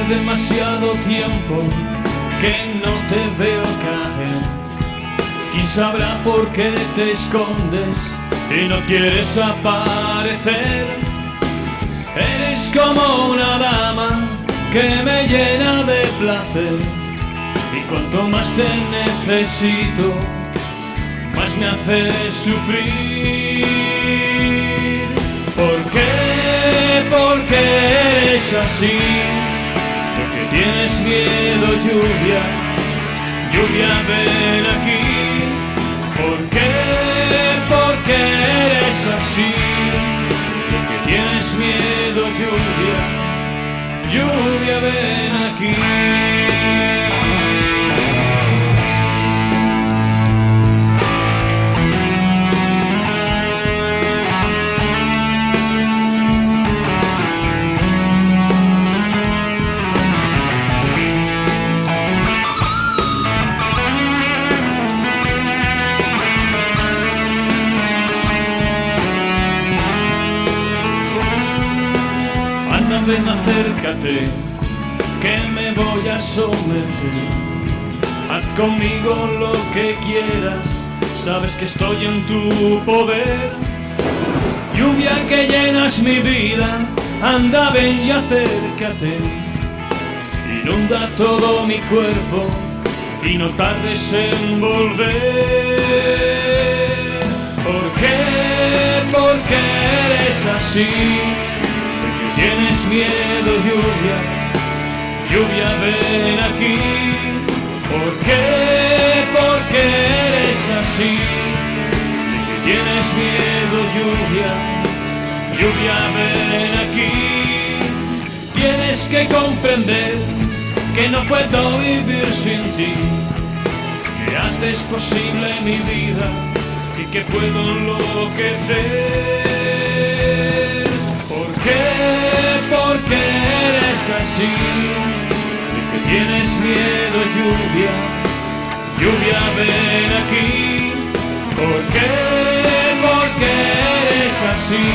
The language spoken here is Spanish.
demasiado tiempo que no te veo caer. ¿Quién sabrá por qué te escondes y no quieres aparecer? Eres como una dama que me llena de placer, y cuanto más te necesito, más me haces sufrir. ¿Por qué? ¿Por qué eres así? Porque tienes miedo, lluvia, lluvia, ven aquí. ¿Por qué? ¿Por qué eres así? Porque tienes miedo, lluvia, lluvia, ven aquí. Ven, acércate, que me voy a someter. Haz conmigo lo que quieras, sabes que estoy en tu poder. Lluvia que llenas mi vida, anda, ven y acércate. Inunda todo mi cuerpo y no tardes en volver. ¿Por qué? ¿Por qué eres así? Tienes miedo, lluvia, lluvia, ven aquí. ¿Por qué? ¿Por qué eres así? Tienes miedo, lluvia, lluvia, ven aquí. Tienes que comprender que no puedo vivir sin ti, que haces posible mi vida y que puedo enloquecer. ¿Por qué? ¿Por qué eres así? Porque tienes miedo, lluvia, lluvia, ven aquí. ¿Por qué? ¿Por qué eres así?